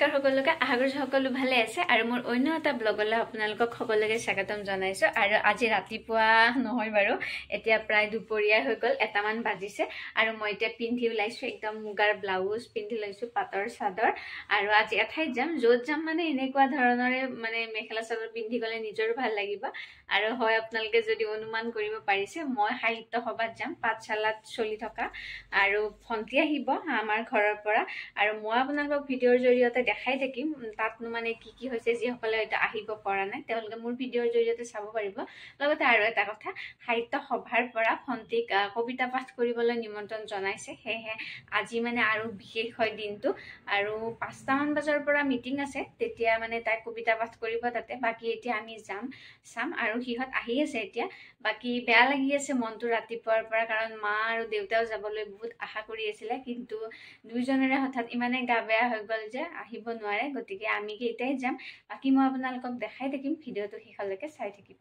নমস্কাৰ সকলোকে আশা কৰিছো সকলো ভালে আছে আৰু মোৰ অন্য এটা ব্লগলৈ আপোনালোকক সকলোকে স্বাগতম জনাইছো আৰু আজি ৰাতিপুৱা নহয় বাৰু এতিয়া প্ৰায় দুপৰীয়া হৈ গল এটামান বাজিছে আৰু মই এতিয়া পিন্ধি ওলাইছো একদম মুগাৰ ব্লাউজ পিন্ধি লৈছো পাটৰ চাদৰ আৰু আজি এঠাইত যাম য'ত যাম মানে এনেকুৱা ধৰণৰে মানে মেখেলা চাদৰ পিন্ধি গলে নিজৰ ভাল লাগিব আৰু হয় আপোনালোকে যদি অনুমান কৰিব পাৰিছে মই সাহিত্য সভাত যাম পাঠশালাত চলি থকা আৰু ভন্টি আহিব আমাৰ ঘৰৰ পৰা আৰু মই আপোনালোকক ভিডিঅ'ৰ জৰিয়তে দেখাই থাকিম তাতনো মানে কি হৈছে যি সকলে এটা আহিব পৰা নাই তেওঁলোকে মোৰ ভিডিঅ'ৰ জৰিয়তে চাব পাৰিব লগতে আৰু এটা কথা সাহিত্য সভাৰ পৰা ভন্টিক কবিতা পাঠ কৰিবলৈ নিমন্ত্ৰণ জনাইছে হেহে আজি মানে আৰু বিশেষ হয় দিনটো আৰু 5টা মান বজাৰ পৰা মিটিং আছে তেতিয়া মানে তাই কবিতা পাঠ কৰিব তাতে বাকি এতিয়া আমি চাম আৰু হিহত আহি আছে এতিয়া বাকি বেয়া লাগি আছে মনটো ৰাতিপুৱাৰ পৰা কাৰণ মা আৰু দেউতাও যাবলৈ বহুত আশা কৰি আছিল কিন্তু দুইজনৰে হঠাৎ ইমানে গা বেয়া হৈ গল যে আহিব নোৱাৰে গতিকে আমি কেইটাই যাম বাকি মই আপোনালোকক দেখাই থাকিম ভিডিঅ'টো শেষলৈকে চাই থাকিব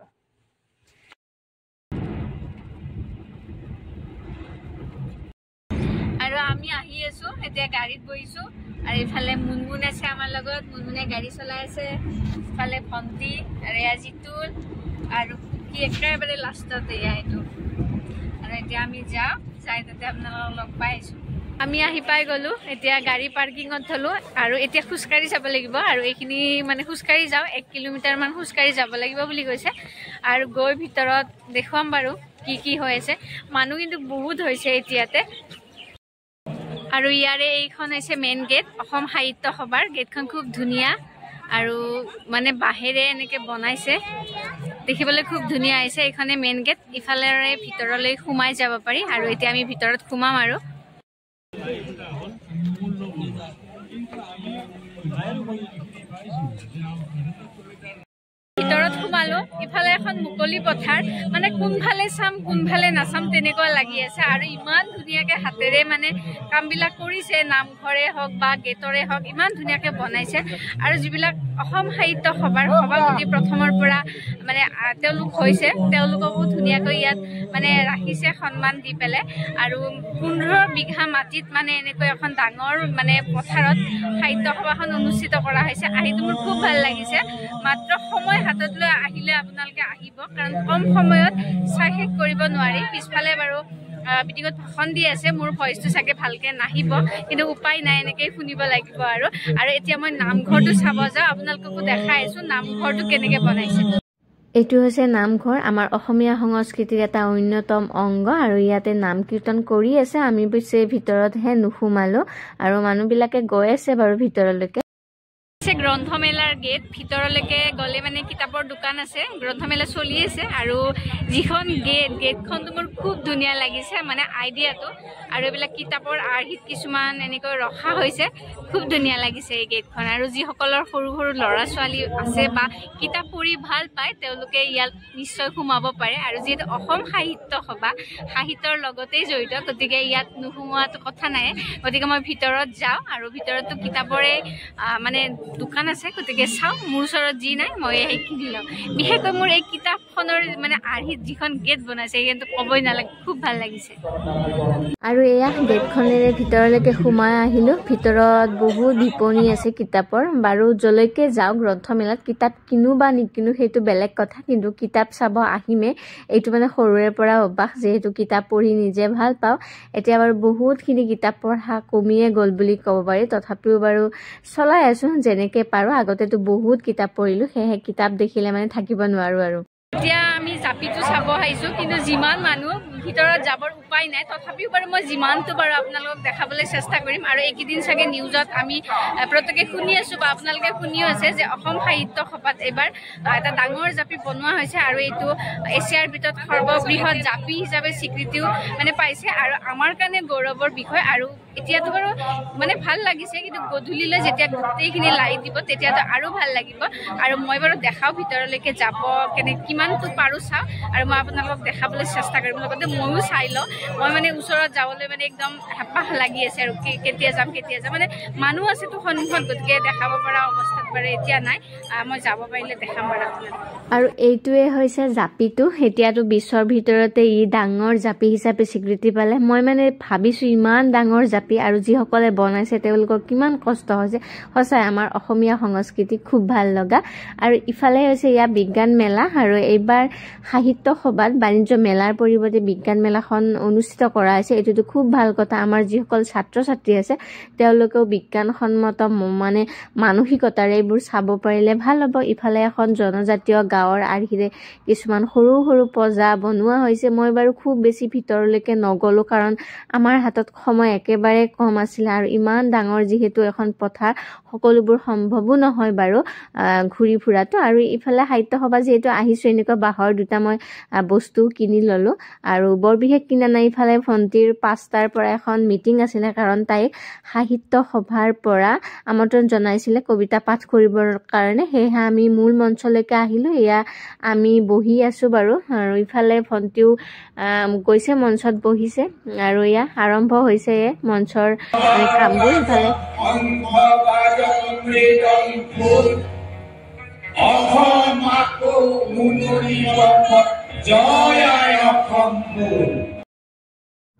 আৰু আমি আহি আছো এতিয়া গাড়ীত বহিছো আৰু ইফালে মুনমুন আছে আমাৰ লগত মুনমুনে গাড়ী চলাই আছে ইফালে ভন্টি আৰু আজিতুল আৰু কি একেবাৰে লাষ্টত এইটো আৰু এতিয়া আমি যাওঁ যাই তাতে আপোনালোকক লগ পাইছো আমি আহি পাই গলো এতিয়া গাড়ী পাৰ্কিঙত থলো আৰু এতিয়া খুচকাৰি যাব লাগিব আৰু এইখিনি মানে খুচকাৰি যাও 1 কিলোমিটাৰ মান খুচকাৰি যাব লাগিব বুলি কৈছে আৰু গৈ ভিতৰত দেখুৱাম বাৰু কি হৈ আছে মানুহ কিন্তু বহুত হৈছে এতিয়াতে আৰু ইয়াৰে এইখন হৈছে মেইন গেট অসম সাহিত্য সভাৰ গেটখন খুব ধুনীয়া আৰু মানে বাহিৰে এনেকে বনাইছে দেখিবলৈ খুব ধুনীয়া হৈছে এইখনে মেইন গেট ইফালেৰে ভিতৰলৈ সোমাই যাব পাৰি আৰু এতিয়া আমি ভিতৰত সোমাম আৰু ভিতৰত সোমালো ইফালে এখন মুকলি পথাৰ মানে কোনফালে চাম কোনফালে নাচাম তেনেকুৱা লাগি আছে আৰু ইমান ধুনীয়াকে হাতেৰে মানে কামবিলাক কৰিছে নামঘৰে হওক বা গেটৰে হওক ইমান ধুনীয়াকে বনাইছে আৰু যিবিলাক অসম সাহিত্য সভাৰ সভাপতি প্ৰথমৰ পৰা মানে তেওঁলোক হৈছে তেওঁলোককো ধুনীয়াকৈ ইয়াত মানে ৰাখিছে সন্মান দি পেলে আৰু 15 বিঘা মাটিত মানে এনেকৈ এখন ডাঙৰ মানে পথাৰত সাহিত্য সভাখন অনুষ্ঠিত কৰা হৈছে আহিটো মোৰ খুব ভাল লাগিছে মাত্ৰ সময় হাতত লৈ আহিলে আপোনালোকে আহিব কাৰণ কম সময়ত চাই শেষ কৰিব নোৱাৰি পিছফালে বাৰু মিটিঙত ভাষণ দি আছে মোৰ ভইচটো চাগে ভালকে নাহিব কিন্তু উপায় নাই এনেকৈ শুনিব লাগিব আৰু এতিয়া মই নামঘৰটো চাব যাওঁ আপোনালোককো দেখাই আছো নামঘৰটো কেনেকৈ বনাইছে এইটো হৈছে নামঘৰ আমাৰ অসমীয়া সংস্কৃতিৰ এটা অন্যতম অংগ আৰু ইয়াতে নাম কীৰ্তন কৰি আছে আমি পিছে ভিতৰতহে নুসুমালো আৰু মানুহবিলাকে গৈ আছে বাৰু ভিতৰলৈকে গ্ৰন্থমেলাৰ গেট ভিতৰলৈকে গলে মানে কিতাপৰ দোকান আছে গ্ৰন্থমেলা চলি আছে আৰু যিখন গেটখনটো মোৰ খুব ধুনীয়া লাগিছে মানে আইডিয়াটো আৰু এইবিলাক কিতাপৰ আৰ্হিত কিছুমান এনেকৈ ৰখা হৈছে খুব ধুনীয়া লাগিছে এই গেটখন আৰু যিসকলৰ সৰু সৰু ল'ৰা ছোৱালী আছে বা কিতাপ পঢ়ি ভাল পায় তেওঁলোকে ইয়াত নিশ্চয় সোমাব পাৰে আৰু যিহেতু অসম সাহিত্য সভা সাহিত্যৰ লগতেই জড়িত গতিকে ইয়াত নোসোমোৱাটো কথা নাই গতিকে মই ভিতৰত যাওঁ আৰু ভিতৰতো কিতাপৰে মানে দোকান আছে গতিকে চাওঁ মোৰ ওচৰত যি নাই মই সেই কিনি লওঁ বিশেষকৈ মোৰ এই কিতাপখনৰ মানে আৰ্হিত যিখন গেট বনাইছে কিন্তু ক'বই নালাগে খুব ভাল লাগিছে আৰু এয়া গেটখনেৰে ভিতৰলৈকে সোমাই আহিলো ভিতৰত বহুত বিপণী আছে কিতাপৰ বাৰু যলৈকে যাওঁ গ্ৰন্থমেলাত কিতাপ কিনো বা নিকিনো সেইটো বেলেগ কথা কিন্তু কিতাপ চাব আহিমে এইটো মানে সৰুৰে পৰা অভ্যাস যিহেতু কিতাপ পঢ়ি নিজে ভাল পাওঁ এতিয়া বাৰু বহুতখিনি কিতাপ পঢ়া কমিয়ে গ'ল বুলি ক'ব পাৰি তথাপিও বাৰু চলাই আছো যেনেকে পাৰো আগতেতো বহুত কিতাপ পঢ়িলো সেয়ে কিতাপ দেখিলে মানে থাকিব নোৱাৰো আৰু এতিয়া আমি জাপিটো চাব আহিছো কিন্তু যিমান মানুহ ভিতৰত যাবৰ উপায় নাই তথাপিও বাৰু মই যিমানটো বাৰু আপোনালোকক দেখাবলৈ চেষ্টা কৰিম আৰু এইকেইদিন চাগে নিউজত আমি প্ৰত্যেকে শুনি আছো বা আপোনালোকে শুনিও আছে যে অসম সাহিত্য সভাত এবাৰ এটা ডাঙৰ জাপি বনোৱা হৈছে আৰু এইটো এছিয়াৰ ভিতৰত সৰ্ববৃহৎ জাপি হিচাপে স্বীকৃতিও মানে পাইছে আৰু আমাৰ কাৰণে গৌৰৱৰ বিষয় আৰু এতিয়াতো বাৰু মানে ভাল লাগিছে কিন্তু গধূলিলৈ যেতিয়া গোটেইখিনি লাইট দিব তেতিয়াতো আৰু ভাল লাগিব আৰু মই বাৰু দেখাও ভিতৰলৈকে যাব কিমানটো পাৰো চাওঁ আৰু মই আপোনালোকক দেখাবলৈ চেষ্টা কৰিম লগতে ময়ো চাই লওঁ মই মানে ওচৰত যাবলৈ মানে একদম হেঁপাহ লাগি আছে আৰু কেতিয়া যাম মানে মানুহ আছেতো সন্মুখত গতিকে দেখাব পৰা অৱস্থাত বাৰু এতিয়া নাই মই যাব পাৰিলে দেখাম বাৰু আপোনাক আৰু এইটোৱে হৈছে জাপিটো এতিয়াতো বিশ্বৰ ভিতৰতে ই ডাঙৰ জাপি হিচাপে স্বীকৃতি পালে মই মানে ভাবিছো ইমান ডাঙৰ জাপি আৰু যিসকলে বনাইছে তেওঁলোকৰ কিমান কষ্ট হৈছে সঁচাই আমাৰ অসমীয়া সংস্কৃতি খুব ভাল লগা আৰু ইফালে হৈছে ইয়া বিজ্ঞান মেলা আৰু এইবাৰ সাহিত্য সভাত বাণিজ্য মেলাৰ পৰিৱৰ্তে বিজ্ঞান মেলাখন অনুষ্ঠিত কৰা হৈছে এটোটো খুব ভাল কথা আমাৰ যিসকল ছাত্ৰ ছাত্ৰী আছে তেওঁলোকেও বিজ্ঞানসন্মত মানে মানসিকতাৰে এইবোৰ চাব পাৰিলে ভাল হ'ব ইফালে এখন জনজাতীয় গাঁৱৰ আৰ্হিৰে কিছুমান সৰু সৰু পজা বনোৱা হৈছে মই বাৰু খুব বেছি ভিতৰলৈকে নগলো কাৰণ আমাৰ হাতত সময় একেবাৰে কম আছিল আৰু ইমান ডাঙৰ যিহেতু এখন পথাৰ সকলোবোৰ সম্ভৱো নহয় বাৰু ঘূৰি ফুৰাটো আৰু ইফালে সাহিত্য সভা যেহেতু আহিছো এনেকুৱা বাহৰ দুটা মই বস্তু কিনি ললো আৰু বৰ বিশেষ কিনা নাই ইফালে ভণ্টিৰ 5টাৰ পৰা এখন মিটিং আছিল কাৰণ তাই সাহিত্য সভাৰ পৰা আমন্ত্ৰণ জনাইছিলে কবিতা পাঠ কৰিবৰ কাৰণে সেয়ে আমি মূল মঞ্চলৈকে আহিলো এয়া আমি বহি আছো বাৰু আৰু ইফালে ভণ্টিও গৈছে মঞ্চত বহিছে আৰু এয়া আৰম্ভ হৈছে মঞ্চৰ কামবোৰ ইফালে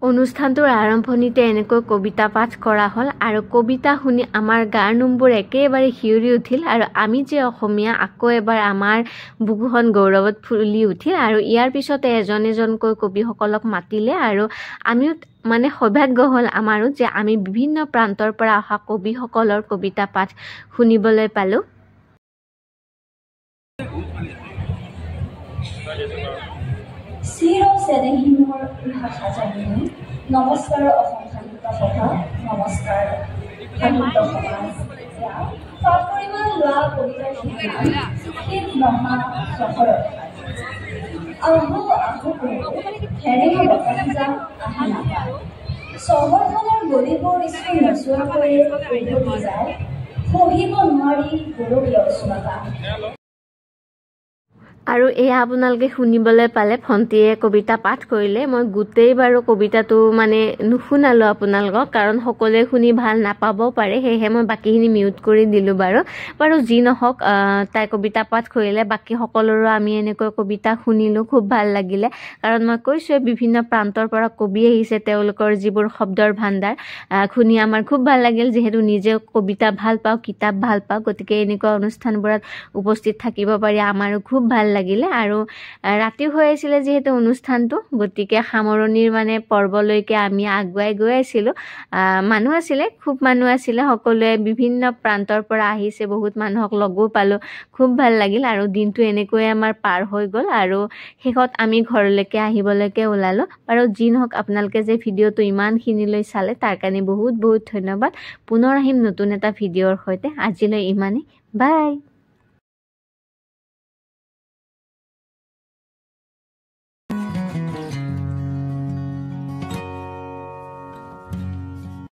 অনুষ্ঠানটোৰ আৰম্ভণিতে এনেকৈ কবিতা পাঠ কৰা হ'ল আৰু কবিতা শুনি আমাৰ গাৰ নোমবোৰ একেবাৰে শিয়ৰি উঠিল আৰু আমি যে অসমীয়া আকৌ এবাৰ আমাৰ বুকুখন গৌৰৱত ফুলি উঠিল আৰু ইয়াৰ পিছতে এজন এজনকৈ কবিসকলক মাতিলে আৰু আমিও মানে সৌভাগ্য হ'ল আমাৰো যে আমি বিভিন্ন প্ৰান্তৰ পৰা অহা কবিসকলৰ কবিতা পাঠ শুনিবলৈ পালো নমস্কাৰ অসম সাহিত্য সভা নমস্কাৰ সাহিত্য সমাজ পৰিমাণ লোৱা কবিতাৰ শীত নহা চহৰত আহো আহো হেৰেঙা বতাহ আহি নাপায় চহৰখনৰ গলিবোৰ স্কুল নচোৱাকৈয়ে উভতি যায় সহিব নোৱাৰি গোলকীয় উষ্ণতা আৰু এয়া আপোনালোকে শুনিবলৈ পালে ভণ্টিয়ে কবিতা পাঠ কৰিলে মই গোটেই বাৰু কবিতাটো মানে নুশুনালো আপোনালোকক কাৰণ সকলোৱে শুনি ভাল নাপাবও পাৰে সেয়েহে মই বাকিখিনি মিউট কৰি দিলো বাৰু যি নহওক তাই কবিতা পাঠ কৰিলে বাকি সকলোৰো আমি এনেকৈ কবিতা শুনিলো খুব ভাল লাগিলে কাৰণ মই কৈছো বিভিন্ন প্ৰান্তৰ পৰা কবি আহিছে তেওঁলোকৰ যিবোৰ শব্দৰ ভাণ্ডাৰ শুনি আমাৰ খুব ভাল লাগিল যেহেতু নিজে কবিতা ভাল পাওঁ কিতাপ ভাল পাওঁ গতিকে এনেকুৱা অনুষ্ঠানবোৰত উপস্থিত থাকিব পাৰি আমাৰো খুব ভাল লাগিলে আৰু ৰাতি হৈ আছিল যেহেতু অনুষ্ঠানটো গতিকে সামৰণিৰ মানে পৰ্বলৈকে আমি আগুৱাই গৈ আছিলো মানুহ আছিল খুব মানুহ আছিল সকলোৱে বিভিন্ন প্ৰান্তৰ পৰা আহিছে বহুত মানুহক লগো পালো খুব ভাল লাগিল আৰু দিনটো এনেকৈ আমাৰ পাৰ হৈ গ'ল আৰু শেষত আমি ঘৰলৈকে আহিবলৈকে ওলালো আৰু যি নহওক আপোনালোকে যে ভিডিঅ'টো ইমানখিনিলৈ চালে তাৰ কাৰণে বহুত বহুত ধন্যবাদ পুনৰ আহিম নতুন এটা ভিডিঅ'ৰ সৈতে আজিলৈ ইমানেই বাই